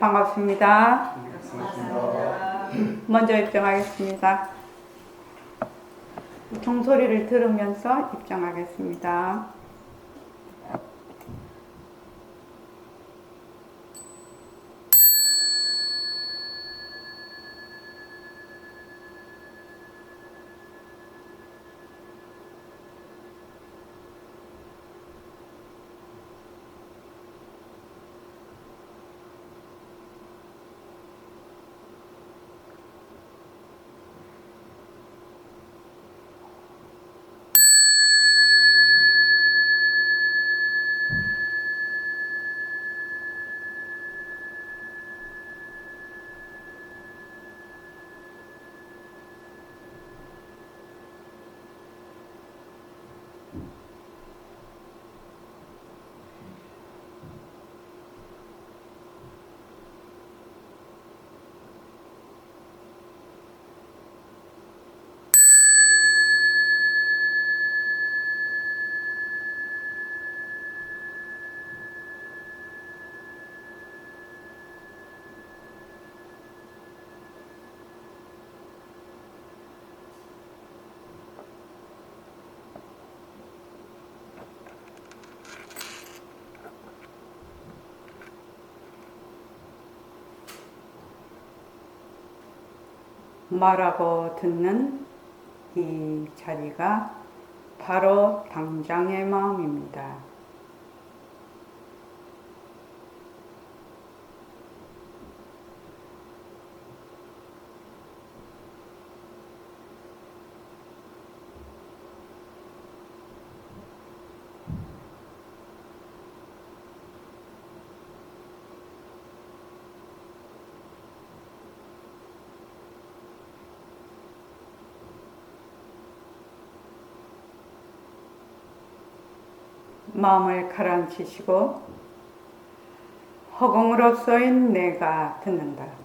반갑습니다. 먼저 입장하겠습니다. 종소리를 들으면서 입장하겠습니다. 말하고 듣는 이 자리가 바로 당장의 마음입니다. 마음을 가라앉히시고 허공으로 쏘인 내가 듣는다.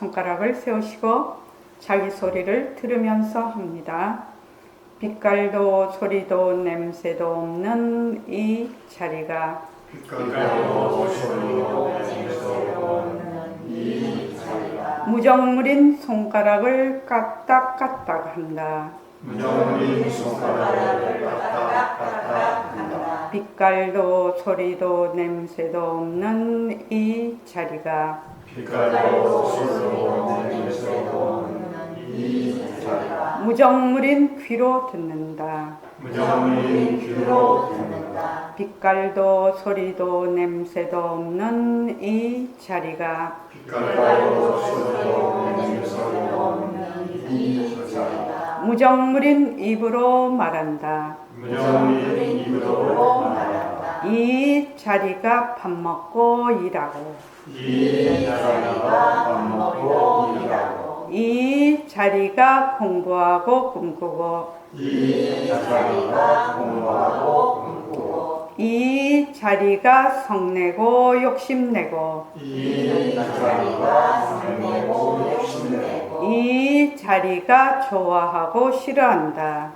손가락을 세우시고 자기 소리를 들으면서 합니다. 빛깔도 소리도 냄새도 없는 이 자리가 무정물인 손가락을 까딱까딱 한다. 빛깔도 소리도 냄새도 없는 이 자리가 무정물인 귀로 듣는다. 빛깔도 소리도 냄새도 없는 이 자리가 무정물인 입으로 말한다. 이 자리가 밥 먹고 일하고 이 자리가 공부하고 꿈꾸고 이 자리가 성내고 욕심내고 이 자리가 좋아하고 싫어한다.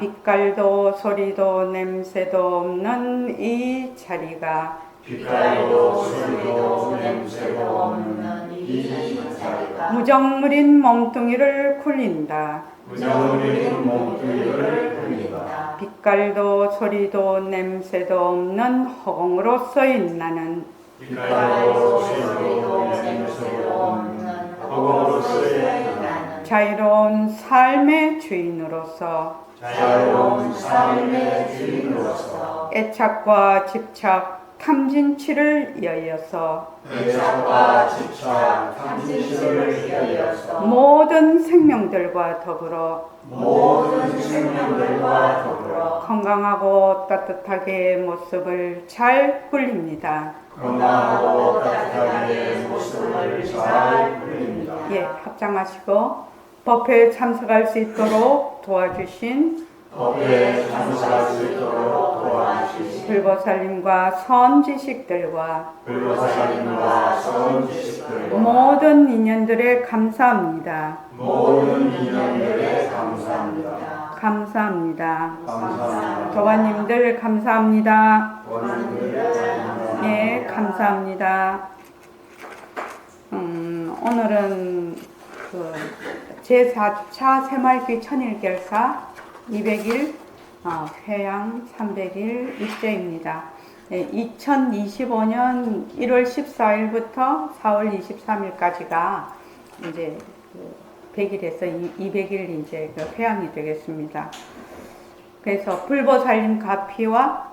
빛깔도 소리도 냄새도 없는 이 자리가 무정물인 몸뚱이를 굴린다. 빛깔도 소리도 냄새도 없는 허공으로 쏘인 나는 자유로운 삶의 주인으로서 애착과 집착, 탐진치를 이어서 모든 생명들과 더불어 건강하고 따뜻하게 모습을 잘 굴립니다. 건강하고 따뜻하게 모습을 잘 굴립니다. 예, 합장하시고 법회에 참석할 수 있도록 도와주신 법회에 참석할 수 있도록 도와주신 불보살님과 선지식들과 불보살님과 선지식들과 모든 인연들에 감사합니다. 모든 인연들에 감사합니다. 감사합니다. 감사합니다. 도화님들 감사합니다. 원님들 감사합니다. 예, 감사합니다. 오늘은 그 제4차 새말귀 천일결사 200일 회양 300일 입제입니다. 2025년 1월 14일부터 4월 23일까지가 이제 100일에서 200일 이제 그 회양이 되겠습니다. 그래서 불보살님 가피와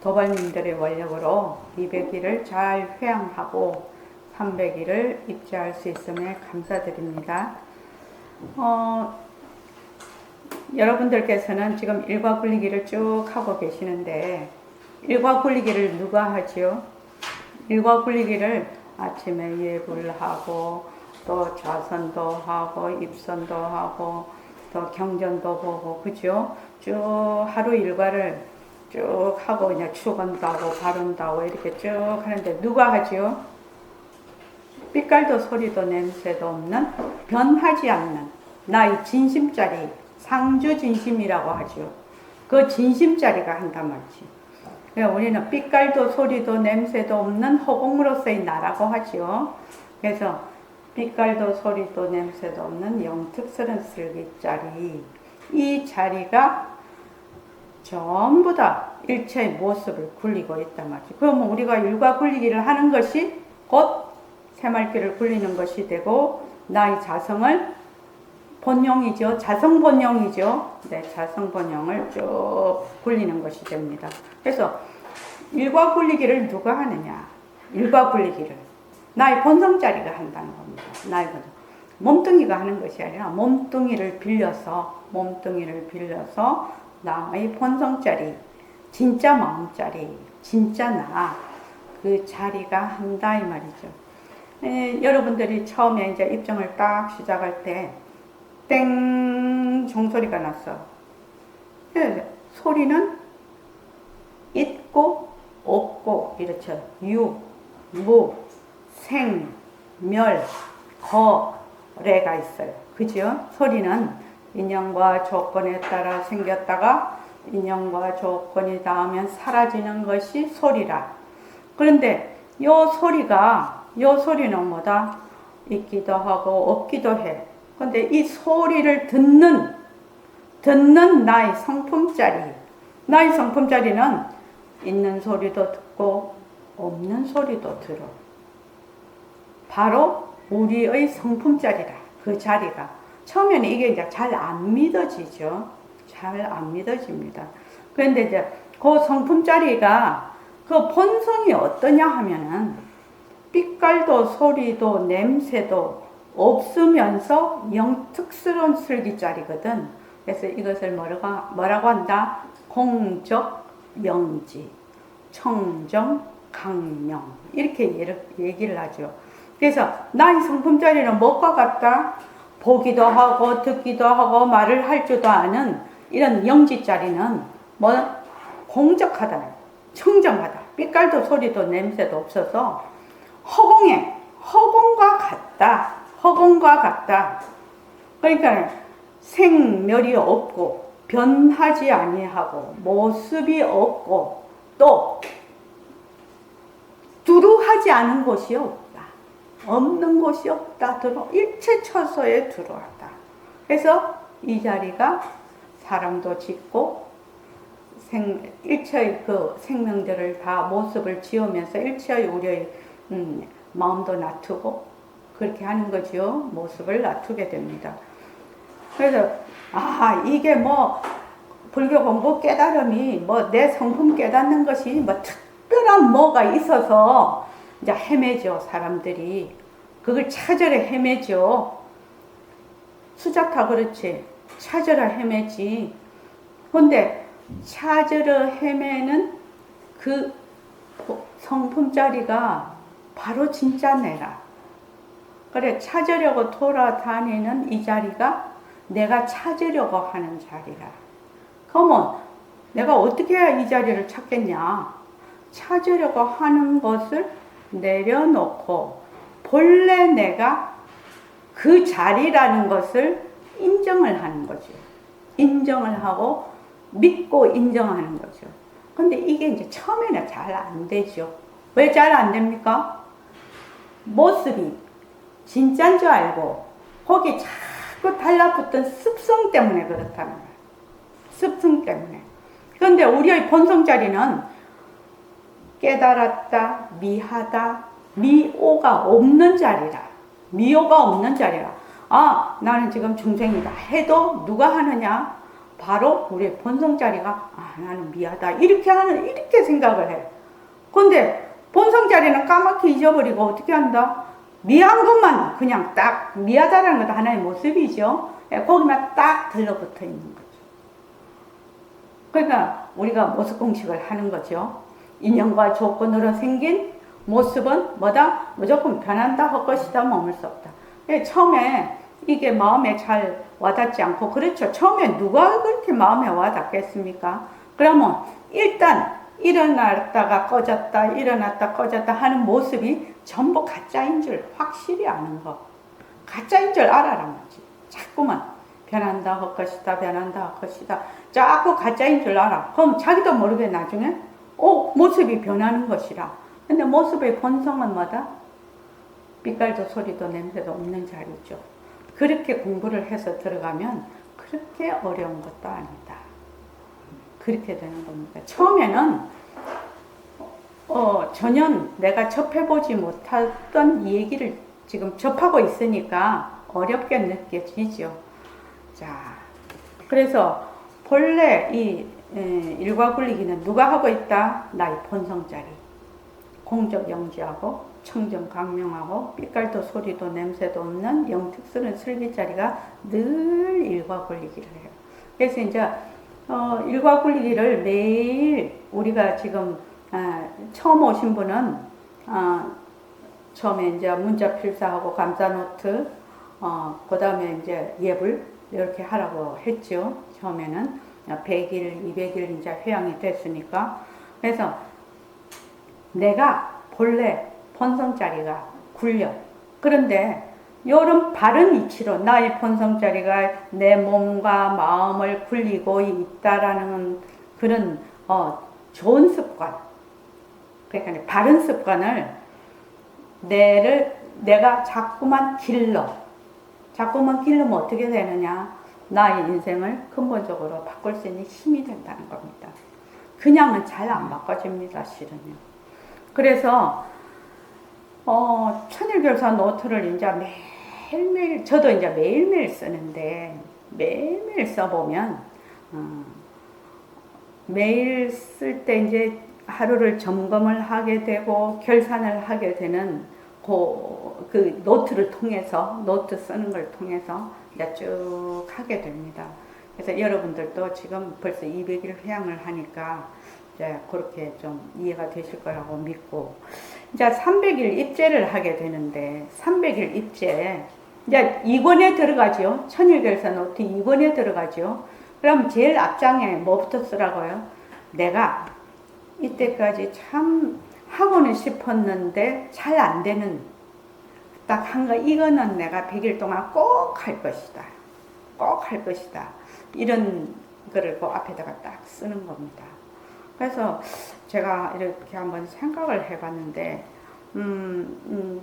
도발님들의 원력으로 200일을 잘 회양하고 300일을 입제할 수 있음에 감사드립니다. 여러분들께서는 지금 일과 굴리기를 쭉 하고 계시는데 일과 굴리기를 누가 하지요? 일과 굴리기를 아침에 예불하고 또 좌선도 하고 입선도 하고 또 경전도 보고 그죠? 쭉 하루 일과를 쭉 하고 그냥 축원도 하고 발언도 하고 이렇게 쭉 하는데 누가 하지요? 빛깔도 소리도 냄새도 없는 변하지 않는 나의 진심짜리 상주진심이라고 하죠. 그 진심짜리가 한단 말이지. 그러니까 우리는 빛깔도 소리도 냄새도 없는 허공으로서의 나라고 하죠. 그래서 빛깔도 소리도 냄새도 없는 영특스런 슬기짜리 이 자리가 전부 다 일체의 모습을 굴리고 있단 말이죠. 그러면 우리가 일과 굴리기를 하는 것이 곧 새말귀를 굴리는 것이 되고 나의 자성을 본용이죠. 자성 본용이죠. 네, 자성 본용을 쭉 굴리는 것이 됩니다. 그래서 일과 굴리기를 누가 하느냐? 일과 굴리기를 나의 본성자리가 한다는 겁니다. 나의 본성. 몸뚱이가 하는 것이 아니라 몸뚱이를 빌려서 나의 본성자리, 진짜 마음자리, 진짜 나, 그 자리가 한다 이 말이죠. 여러분들이 처음에 이제 입정을 딱 시작할 때 땡 종소리가 났어. 소리는 있고 없고 이렇죠. 유, 무, 생, 멸, 거래가 있어요. 그죠? 소리는 인연과 조건에 따라 생겼다가 인연과 조건이 닿으면 사라지는 것이 소리라. 그런데 요 소리는 뭐다? 있기도 하고 없기도 해. 근데 이 소리를 듣는 나의 성품자리는 있는 소리도 듣고 없는 소리도 들어. 바로 우리의 성품자리라. 그 자리가. 처음에는 이게 이제 잘 안 믿어지죠. 잘 안 믿어집니다. 그런데 이제 그 성품자리가 그 본성이 어떠냐 하면은 빛깔도 소리도 냄새도 없으면서 영특스러운 슬기짜리거든. 그래서 이것을 뭐라고 한다? 공적 영지, 청정 강명 이렇게 얘기를 하죠. 그래서 나의 성품자리는 무엇과 같다? 보기도 하고 듣기도 하고 말을 할 줄도 아는 이런 영지자리는 뭐 공적하다, 청정하다. 빛깔도 소리도 냄새도 없어서 허공과 같다. 그러니까 생멸이 없고 변하지 아니하고 모습이 없고 또 두루하지 않은 곳이 없다. 없는 곳이 없다. 일체 처소에 두루하다. 그래서 이 자리가 사람도 짓고 일체의 그 생명들을 다 모습을 지으면서 일체의 우리의 마음도 놔두고 그렇게 하는 거죠. 모습을 놔두게 됩니다. 그래서 이게 뭐 불교 공부 깨달음이 뭐 내 성품 깨닫는 것이 뭐 특별한 뭐가 있어서 이제 헤매죠. 사람들이 그걸 찾으러 헤매죠. 수자타 그렇지. 찾으러 헤매지. 근데 찾으러 헤매는 그 성품자리가 바로 진짜 내라. 그래, 찾으려고 돌아다니는 이 자리가 내가 찾으려고 하는 자리라. 그러면 내가 어떻게 해야 이 자리를 찾겠냐? 찾으려고 하는 것을 내려놓고 본래 내가 그 자리라는 것을 인정을 하는 거죠. 인정을 하고 믿고 인정하는 거죠. 근데 이게 이제 처음에는 잘 안 되죠. 왜 잘 안 됩니까? 모습이 진짜인 줄 알고 거기 자꾸 달라붙던 습성 때문에 그렇다는 거예요. 습성 때문에. 그런데 우리의 본성 자리는 깨달았다, 미하다, 미오가 없는 자리라. 미오가 없는 자리라. 아, 나는 지금 중생이다 해도 누가 하느냐? 바로 우리의 본성 자리가 아, 나는 미하다. 이렇게 생각을 해. 근데 본성 자리는 까맣게 잊어버리고 어떻게 한다? 미한 것만 그냥 딱 미하다라는 것도 하나의 모습이죠. 거기만 딱 들러붙어 있는 거죠. 그러니까 우리가 모습 공식을 하는 거죠. 인연과 조건으로 생긴 모습은 뭐다? 무조건 변한다 할 것이다, 머물 수 없다. 처음에 이게 마음에 잘 와닿지 않고, 그렇죠. 처음에 누가 그렇게 마음에 와닿겠습니까? 그러면 일단 일어났다가 꺼졌다, 일어났다 꺼졌다 하는 모습이 전부 가짜인 줄 확실히 아는 거. 가짜인 줄 알아란 거지. 자꾸만 변한다 할 것이다, 변한다 할 것이다. 자꾸 가짜인 줄 알아. 그럼 자기도 모르게 나중에 모습이 변하는 것이라. 근데 모습의 본성은 뭐다? 빛깔도 소리도 냄새도 없는 자리죠. 그렇게 공부를 해서 들어가면 그렇게 어려운 것도 아니다. 그렇게 되는 겁니다. 처음에는 전혀 내가 접해보지 못했던 이 얘기를 지금 접하고 있으니까 어렵게 느껴지죠. 자, 그래서 본래 이 일과 굴리기는 누가 하고 있다? 나의 본성자리. 공적 영지하고 청정 강명하고 빛깔도 소리도 냄새도 없는 영특스러운 슬기자리가 늘 일과 굴리기를 해요. 그래서 이제 일과 굴리기를 매일 우리가 지금 처음 오신 분은 처음에 이제 문자 필사하고 감사 노트 그 다음에 이제 예불 이렇게 하라고 했죠. 처음에는 100일, 200일 이제 회양이 됐으니까. 그래서 내가 본래 본성자리가 굴려. 그런데 요런 바른 이치로 나의 본성자리가 내 몸과 마음을 굴리고 있다라는 그런 좋은 습관. 그러니까 바른 습관을 내가 자꾸만 길러. 자꾸만 길르면 어떻게 되느냐? 나의 인생을 근본적으로 바꿀 수 있는 힘이 된다는 겁니다. 그냥은 잘 안 바꿔집니다, 실은요. 그래서 천일결사 노트를 이제 매일매일, 저도 이제 매일매일 쓰는데 매일매일 써보면 매일 쓸 때 이제 하루를 점검을 하게 되고 결산을 하게 되는 그 노트를 통해서, 노트 쓰는 걸 통해서 이제 쭉 하게 됩니다. 그래서 여러분들도 지금 벌써 200일 회양을 하니까 이제 그렇게 좀 이해가 되실 거라고 믿고, 이제 300일 입제를 하게 되는데, 300일 입제, 이제 2권에 들어가죠. 천일결사 노트 2권에 들어가죠. 그럼 제일 앞장에 뭐부터 쓰라고요? 내가 이때까지 참 하고는 싶었는데 잘 안 되는 딱 한 거, 이거는 내가 100일 동안 꼭 할 것이다. 꼭 할 것이다. 이런 거를 그 앞에다가 딱 쓰는 겁니다. 그래서 제가 이렇게 한번 생각을 해봤는데,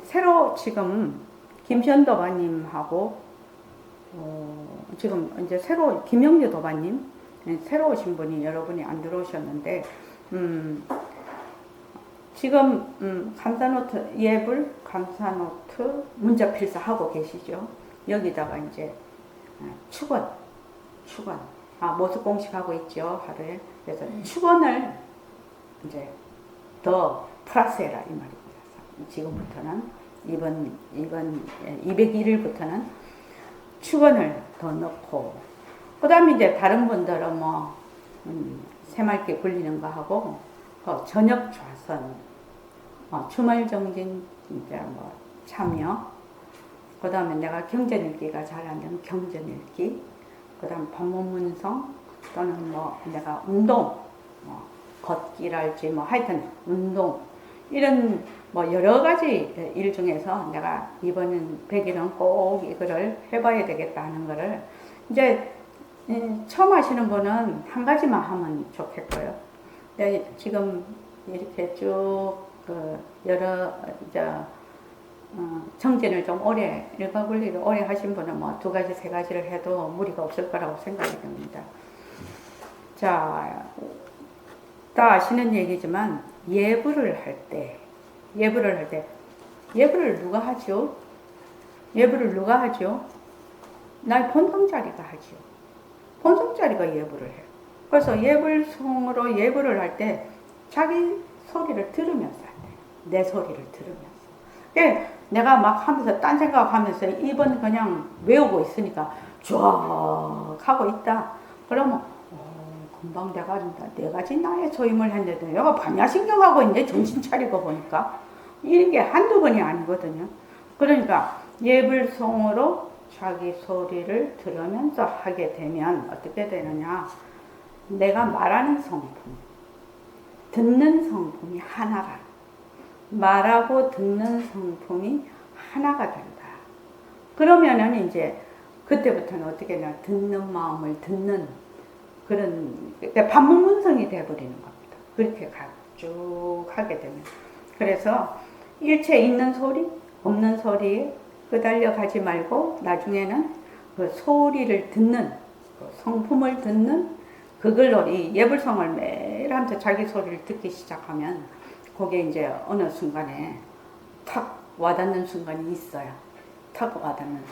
새로 지금 김현 도바님하고, 지금 이제 새로 김영재 도바님, 새로 오신 분이 여러분이 안 들어오셨는데, 지금 감사노트, 예불, 감사노트, 문자 필사하고 계시죠. 여기다가 이제 축원, 모습 공식하고 있죠, 하루에. 그래서 축원을 이제 더 플러스해라, 이 말입니다. 지금부터는, 이번 201일부터는 축원을 더 넣고, 그 다음에 이제 다른 분들은 뭐, 새맑게 굴리는 거 하고, 저녁 좌선, 주말 정진, 이제 뭐, 참여, 그 다음에 내가 경전읽기가 잘 안 되면 경전읽기, 그 다음 법문문성, 또는 뭐 내가 운동, 뭐 걷기랄지 뭐 하여튼 운동, 이런 뭐 여러 가지 일 중에서 내가 이번 100일은 꼭 이거를 해봐야 되겠다 하는 거를 이제 처음 하시는 분은 한 가지만 하면 좋겠고요. 지금 이렇게 쭉 여러 정진을 좀 오래, 일과 분리를 오래 하신 분은 뭐 2가지, 3가지를 해도 무리가 없을 거라고 생각이 듭니다. 자, 다 아시는 얘기지만 예불을 할 때 예불을 누가 하죠? 예불을 누가 하죠? 나의 본성자리가 하죠. 본성자리가 예불을 해요. 그래서 예불송으로 예불을 할 때 자기 소리를 들으면서 할 때, 내 소리를 들으면서. 내가 막 하면서 딴 생각하면서 입은 그냥 외우고 있으니까 쫙 하고 있다. 그러면 금방 내가 4가지 나의 소임을 했는데 내가 반야신경하고 있네. 정신 차리고 보니까 이게 한두 번이 아니거든요. 그러니까 예불송으로 자기 소리를 들으면서 하게 되면 어떻게 되느냐, 내가 말하는 성품, 듣는 성품이 하나가, 말하고 듣는 성품이 하나가 된다. 그러면은 이제 그때부터는 어떻게 되냐, 듣는 마음을 듣는 그런 반문문성이 되어버리는 겁니다. 그렇게 쭉 하게 되면. 그래서 일체 있는 소리, 없는 소리에 끄달려 가지 말고 나중에는 그 소리를 듣는, 그 성품을 듣는, 그걸로 이 예불성을 매일 하면서 자기 소리를 듣기 시작하면 그게 이제 어느 순간에 탁 와닿는 순간이 있어요. 탁 와닿는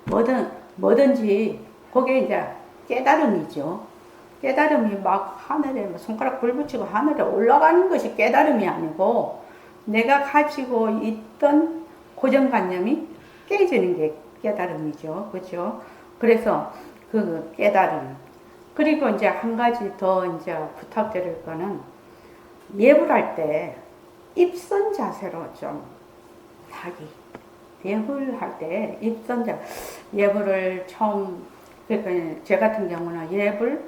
순간. 뭐든지 그게 이제 깨달음이죠. 깨달음이 막 하늘에 손가락 불 붙이고 하늘에 올라가는 것이 깨달음이 아니고 내가 가지고 있던 고정관념이 깨지는 게 깨달음이죠. 그죠? 그래서 그 깨달음. 그리고 이제 한 가지 더 이제 부탁드릴 거는 예불할 때 입선 자세로 좀 하기. 예불할 때 입선 자세. 예불을 처음, 그러니까 제 같은 경우는 예불,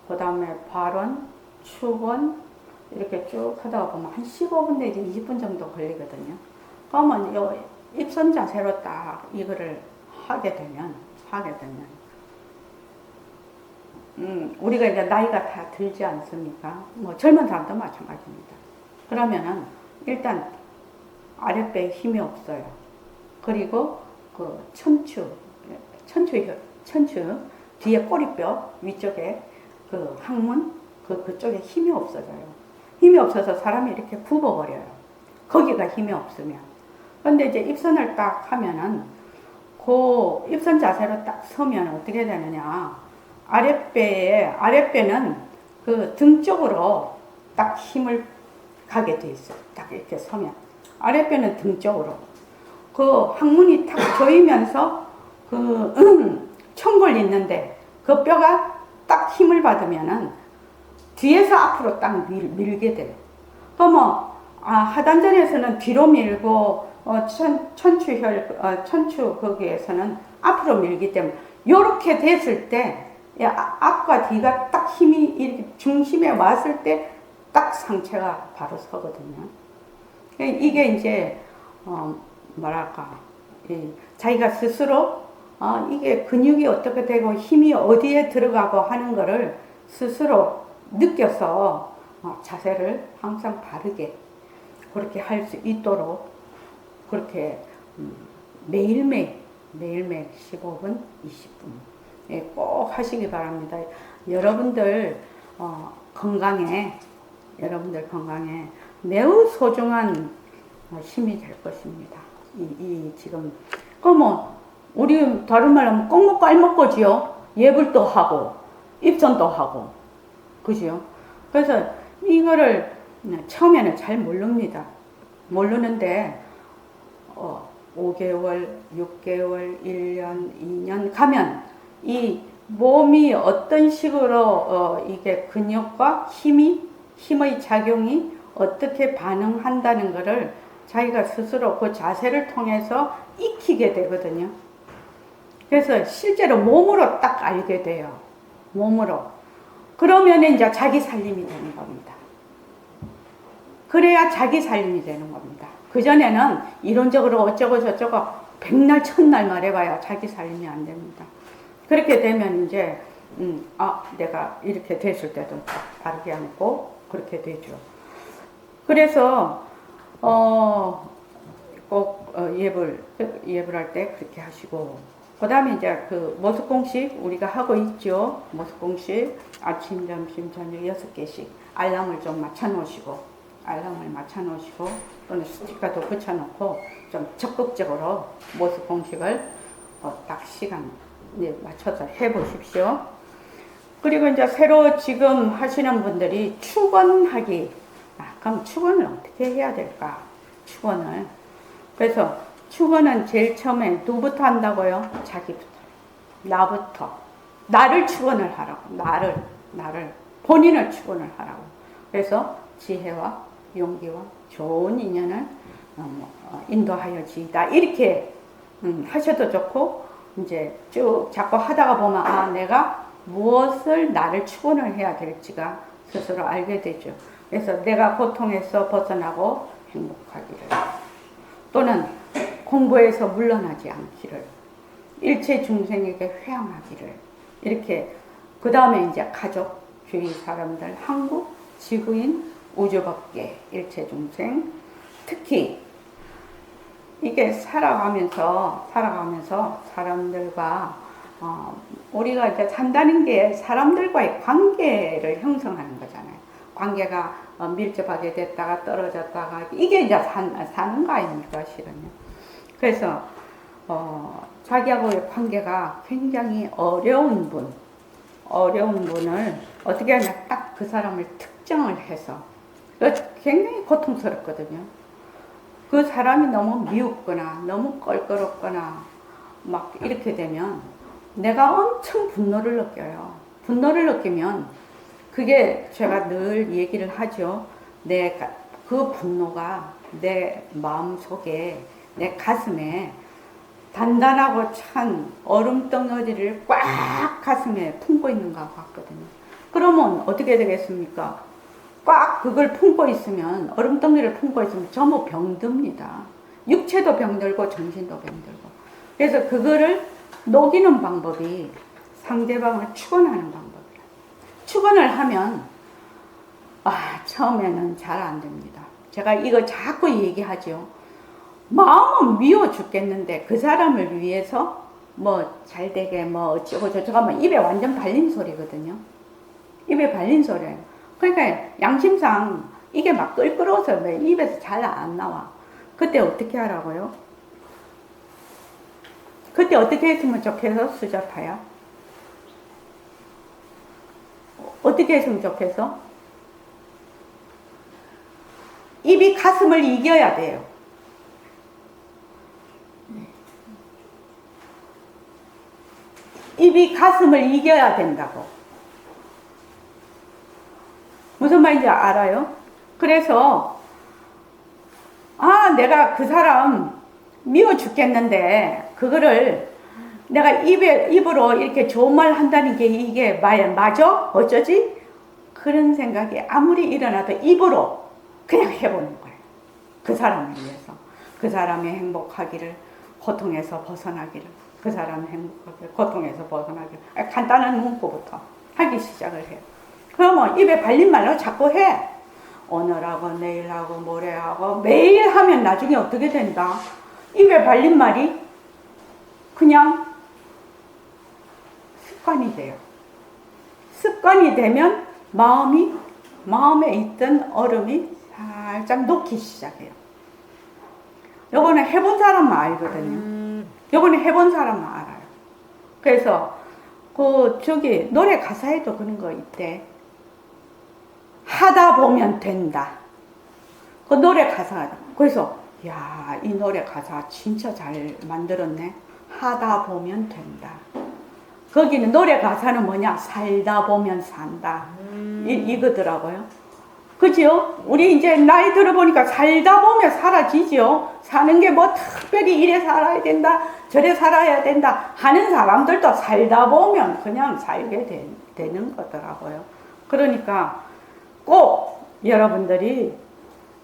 그 다음에 발언, 축원, 이렇게 쭉 하다가 보면 한 15분 내지 20분 정도 걸리거든요. 그러면 요 입선 자세로 딱 이거를 하게 되면, 우리가 이제 나이가 다 들지 않습니까? 뭐 젊은 사람도 마찬가지입니다. 그러면은 일단 아랫배에 힘이 없어요. 그리고 그 천추 뒤에 꼬리뼈 위쪽에 그 항문 그쪽에 힘이 없어져요. 힘이 없어서 사람이 이렇게 굽어버려요. 거기가 힘이 없으면. 근데 이제 입선을 딱 하면은 그 입선 자세로 딱 서면 어떻게 되느냐, 아랫배는 그 등 쪽으로 딱 힘을 가게 돼 있어요. 딱 이렇게 서면 아랫배는 등 쪽으로 그 항문이 탁 조이면서 그 청골 있는데 그 뼈가 딱 힘을 받으면은 뒤에서 앞으로 딱 밀게 돼요. 그러면 하단전에서는 뒤로 밀고 천추 거기에서는 앞으로 밀기 때문에 이렇게 됐을 때 앞과 뒤가 딱 힘이 이렇게 중심에 왔을 때 딱 상체가 바로 서거든요. 이게 이제 뭐랄까, 자기가 스스로 이게 근육이 어떻게 되고 힘이 어디에 들어가고 하는 거를 스스로 느껴서 자세를 항상 바르게 그렇게 할 수 있도록 그렇게 매일매일 15분, 20분 꼭 하시기 바랍니다. 여러분들 건강에 매우 소중한 힘이 될 것입니다. 지금 우리 다른 말로 하면 꼭 먹고 알 먹고지요. 예불도 하고 입선도 하고, 그죠? 그래서 이거를 처음에는 잘 모르는데 5개월, 6개월, 1년, 2년 가면 이 몸이 어떤 식으로 이게 근육과 힘의 작용이 어떻게 반응한다는 것을 자기가 스스로 그 자세를 통해서 익히게 되거든요. 그래서 실제로 몸으로 딱 알게 돼요. 몸으로. 그러면 이제 자기 살림이 되는 겁니다. 그래야 자기 살림이 되는 겁니다. 그전에는 이론적으로 어쩌고 저쩌고 백날 천날 말해봐야 자기 살림이 안 됩니다. 그렇게 되면 이제 내가 이렇게 됐을 때도 딱 바르게 앉고 그렇게 되죠. 그래서 꼭 예불 할 때 그렇게 하시고, 그 다음에 이제 그 모습공식 우리가 하고 있죠. 모습공식 아침, 점심, 저녁 6개씩 알람을 좀 맞춰놓으시고, 또는 스티커도 붙여놓고 좀 적극적으로 모습공식을 딱 시간에 맞춰서 해보십시오. 그리고 이제 새로 지금 하시는 분들이 축원하기. 그럼 축원을 어떻게 해야 될까? 축원을. 그래서 축원은 제일 처음에 누구부터 한다고요? 자기부터. 나부터. 나를 축원을 하라고. 나를. 본인을 축원을 하라고. 그래서 지혜와 용기와 좋은 인연을 인도하여 지이다. 이렇게 하셔도 좋고, 이제 쭉 자꾸 하다가 보면 내가 무엇을 나를 축원을 해야 될지가 스스로 알게 되죠. 그래서 내가 고통에서 벗어나고 행복하기를, 또는 공부에서 물러나지 않기를, 일체 중생에게 회항하기를, 이렇게. 그 다음에 이제 가족, 주위 사람들, 한국, 지구인, 우주법계, 일체 중생, 특히 이게 살아가면서 사람들과 우리가 이제 산다는 게 사람들과의 관계를 형성하는 거잖아요. 관계가 밀접하게 됐다가 떨어졌다가, 이게 이제 사는 거 아닙니까, 실은요. 그래서 자기하고의 관계가 굉장히 어려운 분을 어떻게 하냐, 딱 그 사람을 특정을 해서, 굉장히 고통스럽거든요. 그 사람이 너무 미웠거나 너무 껄끄럽거나 막 이렇게 되면 내가 엄청 분노를 느껴요. 분노를 느끼면 그게 제가 늘 얘기를 하죠. 그 분노가 내 마음속에, 내 가슴에 단단하고 찬 얼음덩어리를 꽉 가슴에 품고 있는 것 같거든요. 그러면 어떻게 되겠습니까? 꽉 그걸 품고 있으면, 얼음덩이를 품고 있으면 전부 병듭니다. 육체도 병들고 정신도 병들고. 그래서 그거를 녹이는 방법이 상대방을 축원하는 방법이에요. 축원을 하면 처음에는 잘 안 됩니다. 제가 이거 자꾸 얘기하죠. 마음은 미워 죽겠는데 그 사람을 위해서 뭐 잘되게 뭐 어쩌고 저쩌고 하면 입에 완전 발린 소리거든요. 입에 발린 소리예요. 그러니까 양심상 이게 막 끓끓어서 입에서 잘 안 나와. 그때 어떻게 하라고요? 그때 어떻게 했으면 좋겠어, 수자파야? 어떻게 했으면 좋겠어? 입이 가슴을 이겨야 돼요. 입이 가슴을 이겨야 된다고. 무슨 말인지 알아요? 그래서 내가 그 사람 미워 죽겠는데 그거를 내가 입으로 이렇게 좋은 말 한다는 게 이게 맞아? 어쩌지? 그런 생각이 아무리 일어나도 입으로 그냥 해보는 거예요. 그 사람을 위해서. 그 사람이 행복하기를, 고통에서 벗어나기를, 그 사람이 행복하기를, 고통에서 벗어나기를. 간단한 문구부터 하기 시작을 해요. 그러면 입에 발린 말로 자꾸 해. 오늘하고 내일하고 모레하고 매일 하면 나중에 어떻게 된다? 입에 발린 말이 그냥 습관이 돼요. 습관이 되면 마음에 있던 얼음이 살짝 녹기 시작해요. 요거는 해본 사람만 알거든요. 요거는 해본 사람만 알아요. 그래서 노래 가사에도 그런 거 있대. 하다 보면 된다. 그 노래 가사. 그래서 이 노래 가사 진짜 잘 만들었네. 하다 보면 된다. 거기는 노래 가사는 뭐냐? 살다 보면 산다. 이거더라고요. 그죠? 우리 이제 나이 들어보니까 살다 보면 사라지죠. 사는 게 뭐 특별히 이래 살아야 된다, 저래 살아야 된다 하는 사람들도 살다 보면 그냥 살게 되는 거더라고요. 그러니까 꼭 여러분들이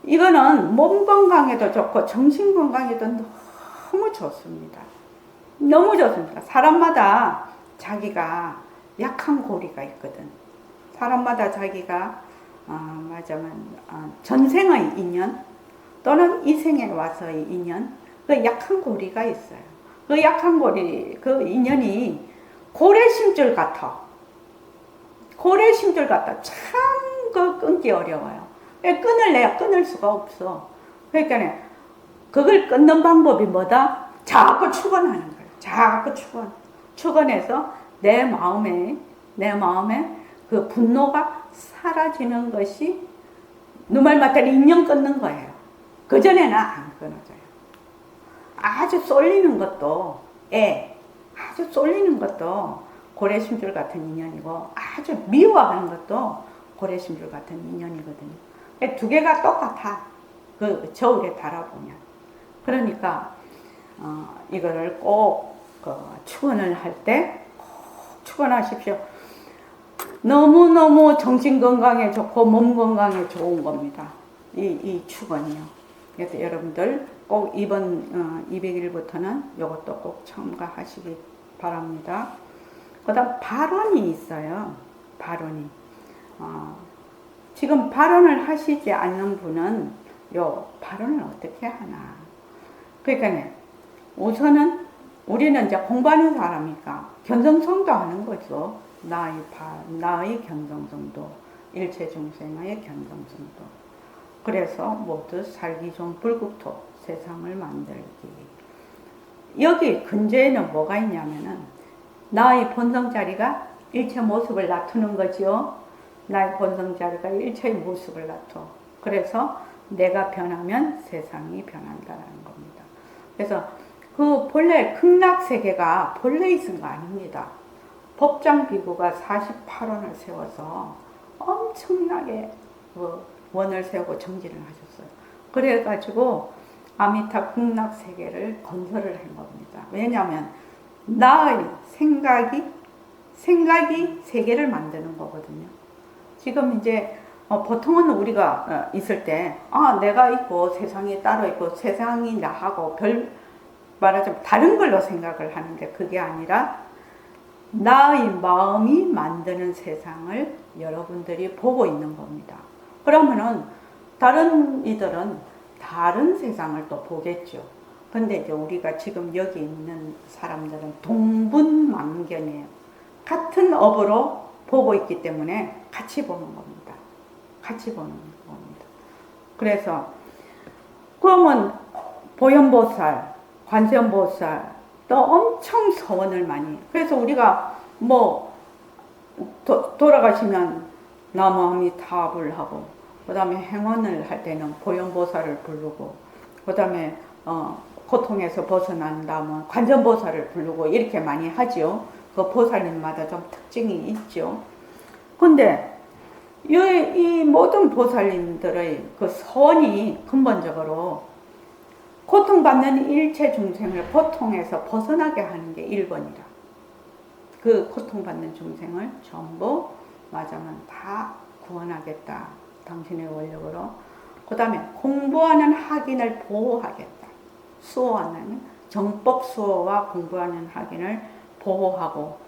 이거는 몸 건강에도 좋고 정신 건강에도 너무 좋습니다. 너무 좋습니다. 사람마다 자기가 약한 고리가 있거든. 사람마다 자기가 전생의 인연 또는 이 생에 와서의 인연, 그 약한 고리가 있어요. 그 약한 고리, 그 인연이 고래심줄 같아. 고래심줄 같아. 참 그 끊기 어려워요. 끊을래야 끊을 수가 없어. 그러니까 그걸 끊는 방법이 뭐다? 자꾸 축원하는 거예요. 자꾸 축원. 축원해서 내 마음에 그 분노가 사라지는 것이 누말 맞다니 인연 끊는 거예요. 그전에는 안 끊어져요. 아주 쏠리는 것도 아주 쏠리는 것도 고래심줄 같은 인연이고 아주 미워하는 것도 고래심줄 같은 인연이거든요. 두 개가 똑같아. 그 저울에 달아보면. 그러니까 이거를 꼭 축원을 할 때 꼭 축원하십시오. 너무너무 정신 건강에 좋고 몸 건강에 좋은 겁니다. 이 축원이요. 그래서 여러분들 꼭 이번 200일부터는 이것도 꼭 참가하시기 바랍니다. 그 다음 발언이 있어요. 발언이. 지금 발언을 하시지 않는 분은 요 발언을 어떻게 하나. 그러니까 우선은 우리는 이제 공부하는 사람이니까 견성성도 하는 거죠. 나의 견성성도, 일체중생의 견성성도. 그래서 모두 살기 좋은 불국토 세상을 만들기. 여기 근저에는 뭐가 있냐면은 나의 본성자리가 일체 모습을 나타내는 거죠. 나의 본성자리가 일체의 모습을 나타내. 그래서 내가 변하면 세상이 변한다는 겁니다. 그래서 그 본래 극락세계가 본래 있은 거 아닙니다. 법장비구가 48원을 세워서 엄청나게 원을 세우고 정진을 하셨어요. 그래가지고 아미타 극락세계를 건설을 한 겁니다. 왜냐하면 나의 생각이 세계를 만드는 거거든요. 지금 이제 보통은 우리가 있을 때 내가 있고 세상이 따로 있고 세상이 나하고 말하자면 다른 걸로 생각을 하는데 그게 아니라 나의 마음이 만드는 세상을 여러분들이 보고 있는 겁니다. 그러면은 다른 이들은 다른 세상을 또 보겠죠. 근데 이제 우리가 지금 여기 있는 사람들은 동분만견이에요. 같은 업으로 보고 있기 때문에 같이 보는 겁니다. 같이 보는 겁니다. 그래서 그러면 보현보살, 관세음보살 또 엄청 서원을 많이. 그래서 우리가 돌아가시면 나무아미타불 하고 그 다음에 행원을 할 때는 보현보살을 부르고 그 다음에 고통에서 벗어난다면 관세음보살을 부르고 이렇게 많이 하죠. 그 보살님마다 좀 특징이 있죠. 근데 이 모든 보살님들의 그 서원이 근본적으로 고통받는 일체 중생을 고통에서 벗어나게 하는 게 1번이라. 그 고통받는 중생을 전부 맞으면 다 구원하겠다. 당신의 원력으로. 그 다음에 공부하는 학인을 보호하겠다. 수호하는 정법 수호와 공부하는 학인을 보호하고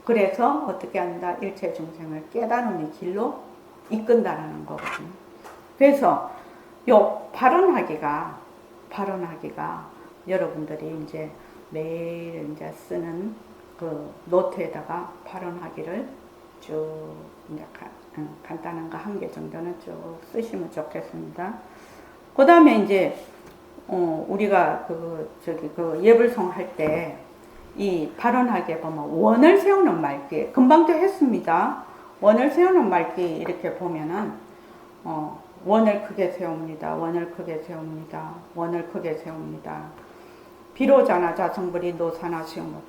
그래서 어떻게 한다? 일체 중생을 깨달음의 길로 이끈다라는 거거든요. 그래서 요 발언하기가 여러분들이 이제 매일 이제 쓰는 그 노트에다가 발언하기를 쭉 이제 간단한 거 1개 정도는 쭉 쓰시면 좋겠습니다. 그 다음에 이제 우리가 그 예불송 할 때 이 발언하기에 보면 원을 세우는 말기 금방도 했습니다. 원을 세우는 말기 이렇게 보면은 원을 크게 세웁니다. 원을 크게 세웁니다. 원을 크게 세웁니다. 비로자나 자성불이 노사나 수영불.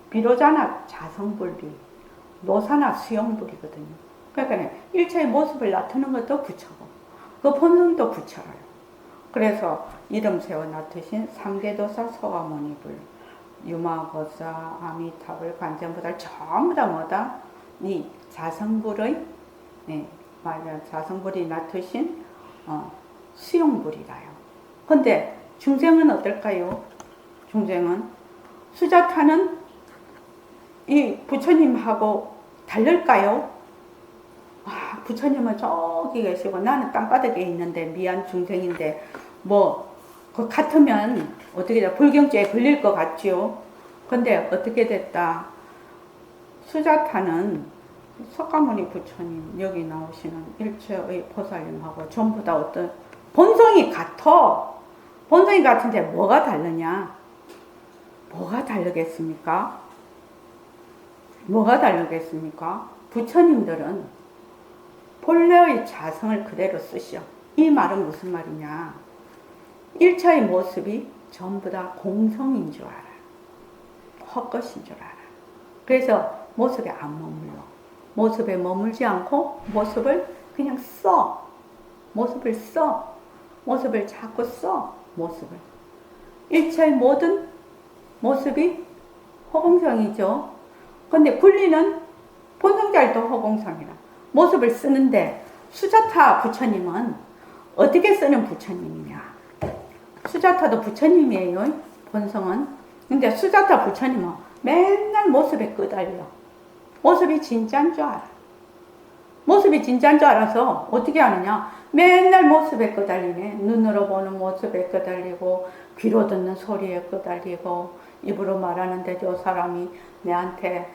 비로자나 자성불이 노사나 수영불이거든요. 그러니까 일체의 모습을 나타내는 것도 부처고 그 본성도 부처라요. 그래서 이름 세워 나타신 삼계도사 소가모니불 유마거사 아미타불 관세음보살 전부 다 뭐다? 이 자성불의 맞아 자성불이 나타신 수용불이라요. 근데 중생은 어떨까요? 중생은 수자타는 이 부처님하고 다를까요? 부처님은 저기 계시고 나는 땅바닥에 있는데 미안 중생인데 그 같으면 어떻게 돼? 불경죄에 걸릴 것 같지요. 근데 어떻게 됐다? 수자타는 석가모니 부처님 여기 나오시는 일체의 보살님하고 전부 다 어떤 본성이 같아. 본성이 같은데 뭐가 다르냐? 뭐가 다르겠습니까? 뭐가 다르겠습니까? 부처님들은 본래의 자성을 그대로 쓰셔. 이 말은 무슨 말이냐? 일차의 모습이 전부 다 공성인 줄 알아. 헛것인 줄 알아. 그래서 모습에 안 머물러. 모습에 머물지 않고 모습을 그냥 써. 모습을 써. 모습을 자꾸 써. 모습을. 일차의 모든 모습이 허공성이죠. 근데 굴리는 본성자일도 허공성이라. 모습을 쓰는데 수자타 부처님은 어떻게 쓰는 부처님이냐? 수자타도 부처님이에요. 본성은. 근데 수자타 부처님은 맨날 모습에 끄달려. 모습이 진짜인 줄 알아. 모습이 진짜인 줄 알아서 어떻게 하느냐? 맨날 모습에 끄달리네. 눈으로 보는 모습에 끄달리고 귀로 듣는 소리에 끄달리고 입으로 말하는데 저 사람이 내한테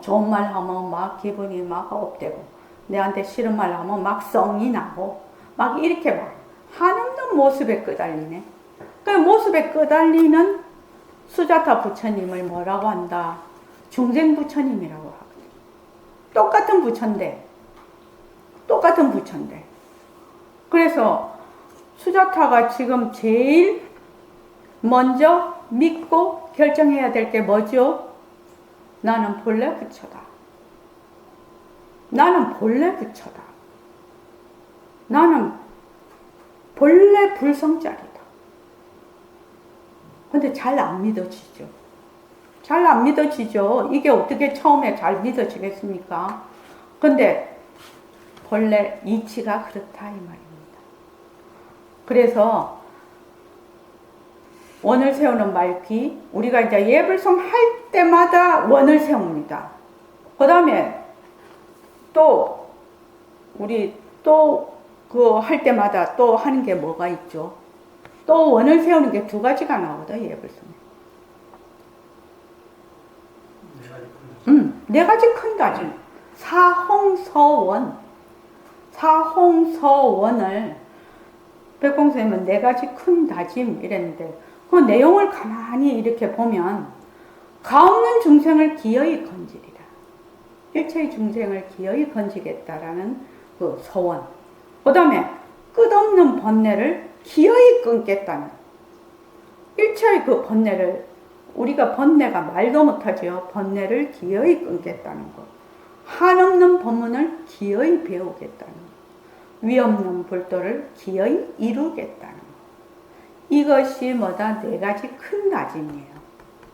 좋은 말 하면 막 기분이 막 업되고 내한테 싫은 말 하면 막 성이 나고 막 이렇게 막 한없는 모습에 끄달리네. 그 모습에 끄달리는 수자타 부처님을 뭐라고 한다? 중생 부처님이라고 하거든. 똑같은 부처인데 그래서 수자타가 지금 제일 먼저 믿고 결정해야 될 게 뭐죠? 나는 본래 부처다. 나는 본래 부처다. 나는 본래 불성자리다. 근데 잘 안 믿어지죠. 잘 안 믿어지죠. 이게 어떻게 처음에 잘 믿어지겠습니까? 근데 본래 이치가 그렇다 이 말입니다. 그래서 원을 세우는 말귀, 우리가 이제 예불송 할 때마다 원을 세웁니다. 그 다음에 또 우리 또 그 할 때마다 또 하는 게 뭐가 있죠? 또 원을 세우는 게 두 가지가 나오거든 예불송에. 네 가지 큰 다짐. 사홍서원. 사홍서원을 백공스님은 네 가지 큰 다짐 이랬는데 그 내용을 가만히 이렇게 보면 가없는 중생을 기어이 건지리라. 일체의 중생을 기어이 건지겠다라는 그 서원. 그 다음에 끝없는 번뇌를 기어이 끊겠다는 일체의 그 번뇌를 우리가 번뇌가 말도 못하죠. 번뇌를 기어이 끊겠다는 것. 한없는 법문을 기어이 배우겠다는 것. 위없는 불도를 기어이 이루겠다는 것. 이것이 뭐다? 네 가지 큰 다짐이에요.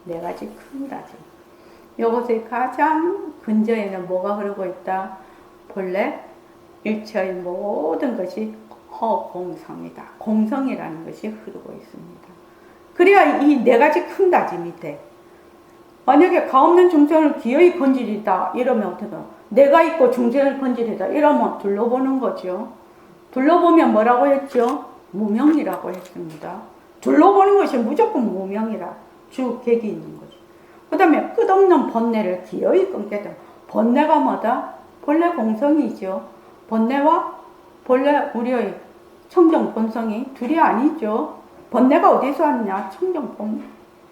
네 가지 큰 다짐. 이것의 가장 근저에는 뭐가 흐르고 있다? 본래 일체의 모든 것이 허공성이다. 공성이라는 것이 흐르고 있습니다. 그래야 이 네 가지 큰 다짐이 돼. 만약에 가없는 중생을 기어이 건지리다 이러면 어떻게 내가 있고 중생을 건지리다 이러면 둘러보는 거죠. 둘러보면 뭐라고 했죠? 무명이라고 했습니다. 둘러보는 것이 무조건 무명이라 주객이 있는 거죠. 그 다음에 끝없는 번뇌를 기어이 끊겠다. 번뇌가 뭐다? 본래 공성이죠. 번뇌와 본래 우리의 청정 본성이 둘이 아니죠. 번뇌가 어디서 왔냐? 청정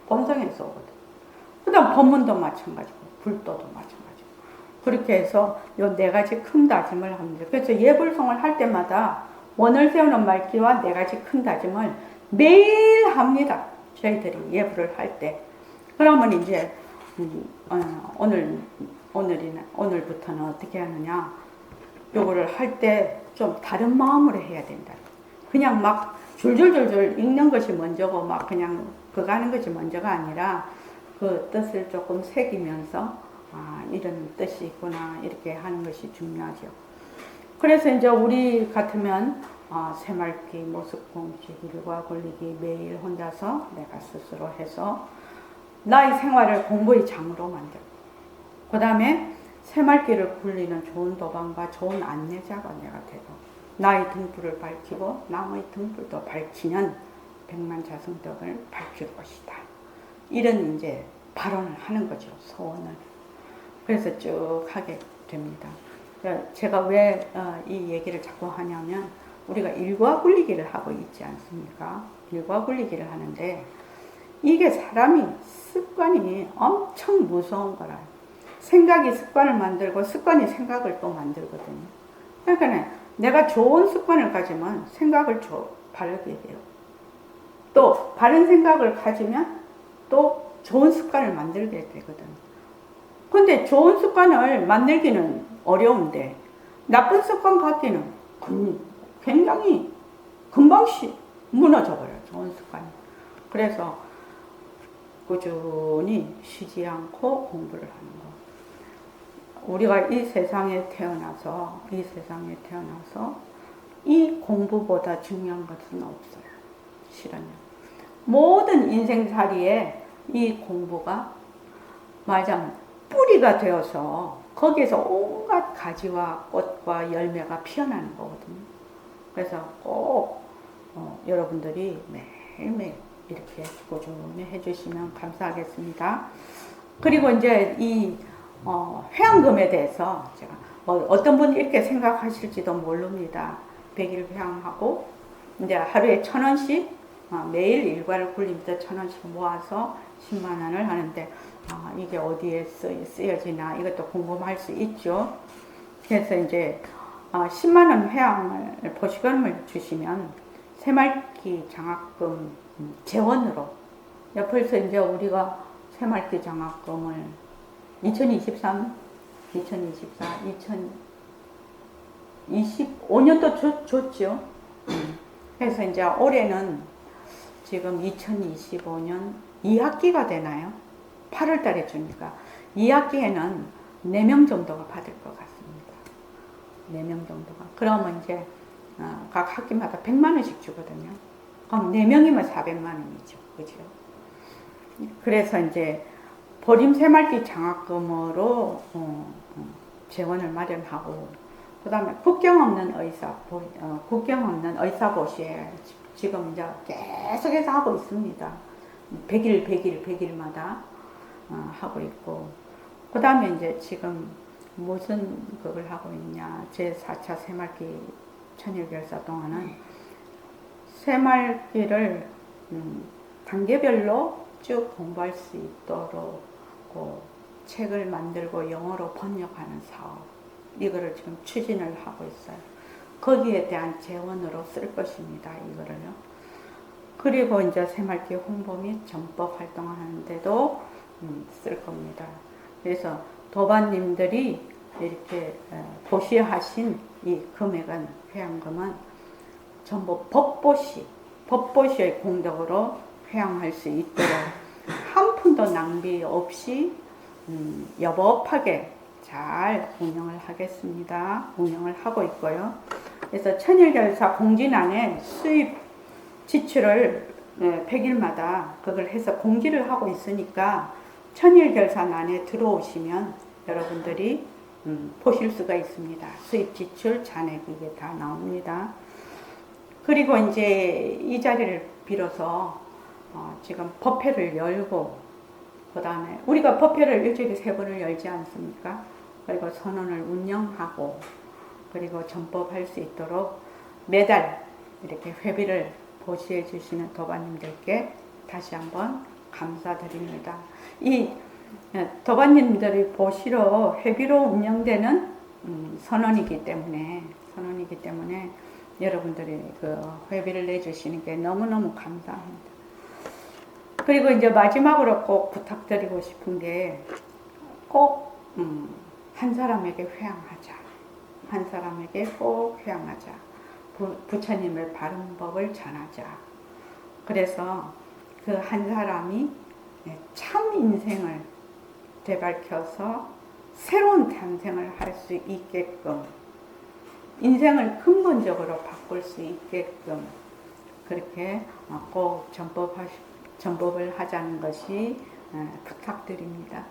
본성에서 오거든. 그 다음 법문도 마찬가지고 불도도 마찬가지고 그렇게 해서 요 네 가지 큰 다짐을 합니다. 그래서 예불송을 할 때마다 원을 세우는 말귀와 네 가지 큰 다짐을 매일 합니다. 저희들이 예불을 할 때. 그러면 이제 오늘부터는 어떻게 하느냐? 요거를 할 때 좀 다른 마음으로 해야 된다. 그냥 막 줄줄줄줄 읽는 것이 먼저고 막 그냥 그거 하는 것이 먼저가 아니라 그 뜻을 조금 새기면서 아, 이런 뜻이 있구나 이렇게 하는 것이 중요하죠. 그래서 이제 우리 같으면 새말기, 모습공식, 일과 굴리기 매일 혼자서 내가 스스로 해서 나의 생활을 공부의 장으로 만들고 그 다음에 새말기를 굴리는 좋은 도방과 좋은 안내자가 내가 되고 나의 등불을 밝히고 남의 등불도 밝히는 백만자승덕을 밝힐 것이다. 이런 이제 발언을 하는 거죠. 소원을. 그래서 쭉 하게 됩니다. 제가 왜 이 얘기를 자꾸 하냐면 우리가 일과 굴리기를 하고 있지 않습니까? 일과 굴리기를 하는데 이게 사람이 습관이 엄청 무서운 거라. 생각이 습관을 만들고 습관이 생각을 또 만들거든요. 그러니까 내가 좋은 습관을 가지면 생각을 바르게 돼요. 또 바른 생각을 가지면 또 좋은 습관을 만들게 되거든요. 근데 좋은 습관을 만들기는 어려운데 나쁜 습관 갖기는 굉장히 금방 무너져버려요. 좋은 습관이. 그래서 꾸준히 쉬지 않고 공부를 하는 거. 우리가 이 세상에 태어나서 이 공부보다 중요한 것은 없어요. 실은요. 모든 인생살이에 이 공부가 말하자면 뿌리가 되어서 거기에서 온갖 가지와 꽃과 열매가 피어나는 거거든요. 그래서 꼭 여러분들이 매일매일 이렇게 꾸준히 해주시면 감사하겠습니다. 그리고 이제 이 회양금에 대해서 제가 어떤 분이 이렇게 생각하실지도 모릅니다. 100일 회양하고 이제 하루에 1,000원씩 매일 일과를 굴리면서 1,000원씩 모아서 10만 원을 하는데 이게 어디에 쓰여지나 이것도 궁금할 수 있죠. 그래서 이제 10만 원 회양을 보시금을 주시면 새말기 장학금 재원으로 옆에서 이제 우리가 새말기 장학금을 2023, 2024, 2025년도 줬죠. 그래서 이제 올해는 지금 2025년 2학기가 되나요? 8월 달에 주니까 2학기에는 4명 정도가 받을 것 같습니다. 4명 정도가. 그러면 이제 각 학기마다 100만 원씩 주거든요. 그럼 4명이면 400만 원이죠. 그죠? 그래서 이제 보림 새말기 장학금으로 재원을 마련하고 그 다음에 국경 없는 의사보시에 지금 이제 계속해서 하고 있습니다. 100일마다 하고 있고 그 다음에 이제 지금 무슨 그걸 하고 있냐 제4차 새말기 천일결사 동안은 새말기를 단계별로 쭉 공부할 수 있도록 책을 만들고 영어로 번역하는 사업 이거를 지금 추진을 하고 있어요. 거기에 대한 재원으로 쓸 것입니다. 이거를요. 그리고 이제 새말기 홍보 및 전법 활동을 하는데도 쓸 겁니다. 그래서 도반님들이 이렇게 보시하신 이 금액은 회양금은 전부 법보시의 공덕으로 회양할 수 있도록 한 푼도 낭비 없이 여법하게 잘 운영을 하겠습니다. 운영을 하고 있고요. 그래서 천일결사 공지란에 수입 지출을 100일마다 그걸 해서 공지를 하고 있으니까 천일결산안에 들어오시면 여러분들이 보실 수가 있습니다. 수입 지출 잔액 이게 다 나옵니다. 그리고 이제 이 자리를 빌어서 지금 법회를 열고 그 다음에 우리가 법회를 일주일에 3번을 열지 않습니까? 그리고 선언을 운영하고 그리고 전법할 수 있도록 매달 이렇게 회비를 보시해 주시는 도반님들께 다시 한번 감사드립니다. 이 도반님들이 보시러 회비로 운영되는 선언이기 때문에 여러분들이 그 회비를 내주시는 게 너무너무 감사합니다. 그리고 이제 마지막으로 꼭 부탁드리고 싶은 게 꼭 한 사람에게 회양하자. 한 사람에게 꼭 회양하자. 부처님을 바른 법을 전하자. 그래서 그 한 사람이 참 인생을 되밟혀서 새로운 탄생을 할 수 있게끔, 인생을 근본적으로 바꿀 수 있게끔 그렇게 꼭 전법을 하자는 것이 부탁드립니다.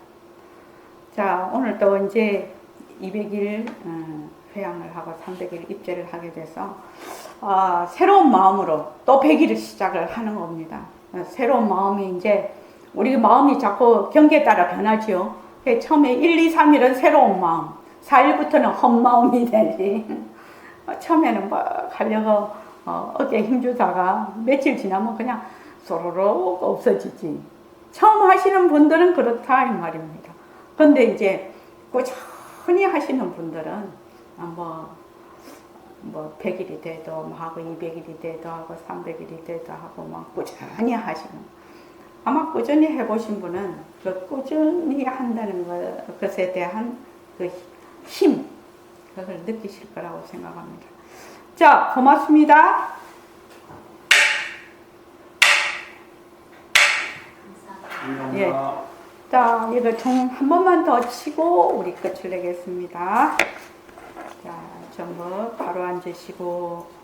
자, 오늘 또 이제 200일 회양을 하고 300일 입제를 하게 돼서 새로운 마음으로 또 100일을 시작을 하는 겁니다. 새로운 마음이 이제 우리 마음이 자꾸 경계에 따라 변하죠. 처음에 1, 2, 3일은 새로운 마음, 4일부터는 헛마음이 되지. 처음에는 막 하려고 어깨에 힘주다가 며칠 지나면 그냥 소로록 없어지지. 처음 하시는 분들은 그렇다 이 말입니다. 근데 이제 꾸준히 하시는 분들은 뭐 100일이 돼도 하고 200일이 돼도 하고 300일이 돼도 하고 막 꾸준히 하시는, 아마 꾸준히 해보신 분은 그 꾸준히 한다는 것에 대한 그 힘, 그걸 느끼실 거라고 생각합니다. 자, 고맙습니다. 예. 자, 이거 종 한 번만 더 치고 우리 끝을 내겠습니다. 자, 전부 바로 앉으시고.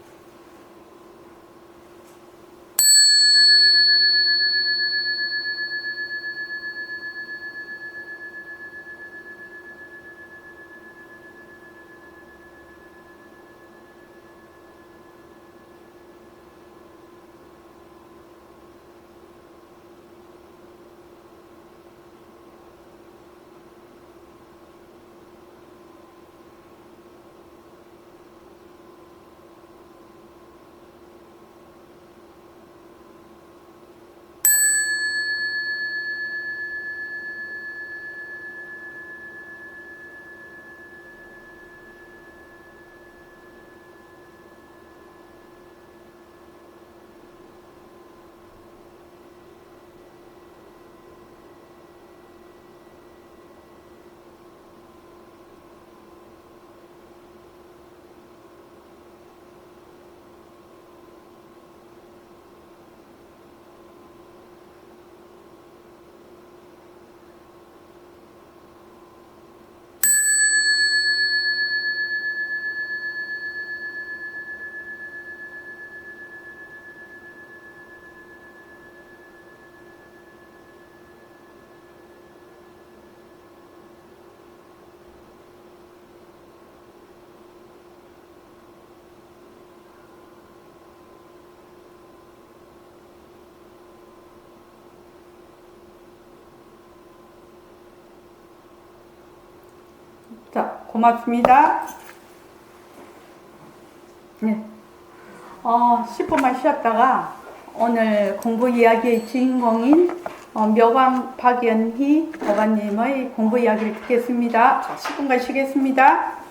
자, 고맙습니다. 네. 10분만 쉬었다가 오늘 공부 이야기의 주인공인 묘광 박연희 어바님의 공부 이야기를 듣겠습니다. 자, 10분간 쉬겠습니다.